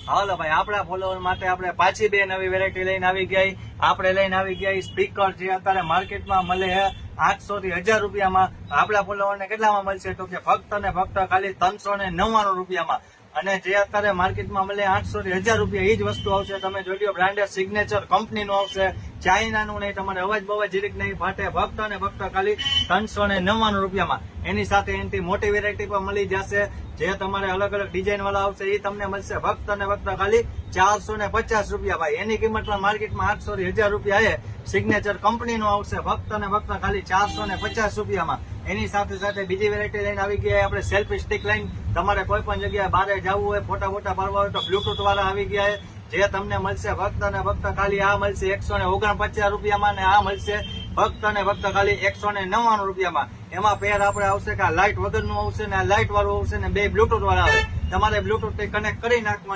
હાલો ભાઈ, આપણા ફોલોવર માટે આપણે પાછી બે નવી વેરાયટી લઈને આવી ગયા. આપણે લઈને આવી ગયા સ્પીકર જે અત્યારે માર્કેટમાં મળે છે 800 થી 1000 રૂપિયામાં. આપણા ફોલોવર ને કેટલામાં મળશે તો કે ફક્ત ને ફક્ત ખાલી 399 રૂપિયામાં. અને જે અત્યારે માર્કેટમાં મળે 800 થી 1000 રૂપિયા એ જ વસ્તુ આવશે. તમે જોઈ લો, બ્રાન્ડેડ સિગ્નેચર કંપનીનું આવશે, ચાઇનાનું નહીં, તમારે અવાજ બવાજ જીરીક નહીં ફાટે. ફક્ત ને ફક્ત ખાલી 399 રૂપિયામાં. એની સાથે એનાથી મોટી વેરાયટી પણ મળી જશે. જે તમારે અલગ અલગ ડિઝાઇન વાળા આવશે એ તમને મળશે ફક્ત ને ફક્ત ખાલી 450 રૂપિયા. ભાઈ એની કિંમત પણ માર્કેટમાં 800 થી 1000 રૂપિયા છે. સિગ્નેચર કંપનીનું આવશે ફક્ત ને ફક્ત ખાલી 450 રૂપિયામાં. એની સાથે સાથે બીજી વેરાયટી લઈને આવી ગયા આપણે સેલ્ફી સ્ટિક લઈને. તમારે કોઈ પણ જગ્યાએ બહાર જવું હોય, ફોટા પાડવા હોય તો બ્લુટૂથ વાળા આવી ગયા છે. જે તમને મળશે ફક્ત ને ફક્ત ખાલી આ મળશે 149 રૂપિયામાં, ને આ મળશે ફક્ત ને ફક્ત ખાલી 199 રૂપિયામાં. એમાં પેર આપણે આવશે કે આ લાઇટ વગરનું આવશે ને આ લાઇટ વાળું આવશે ને બે બ્લુટૂથ વાળા આવે. તમારે બ્લુટૂથ થી કનેક્ટ કરી નાખવા.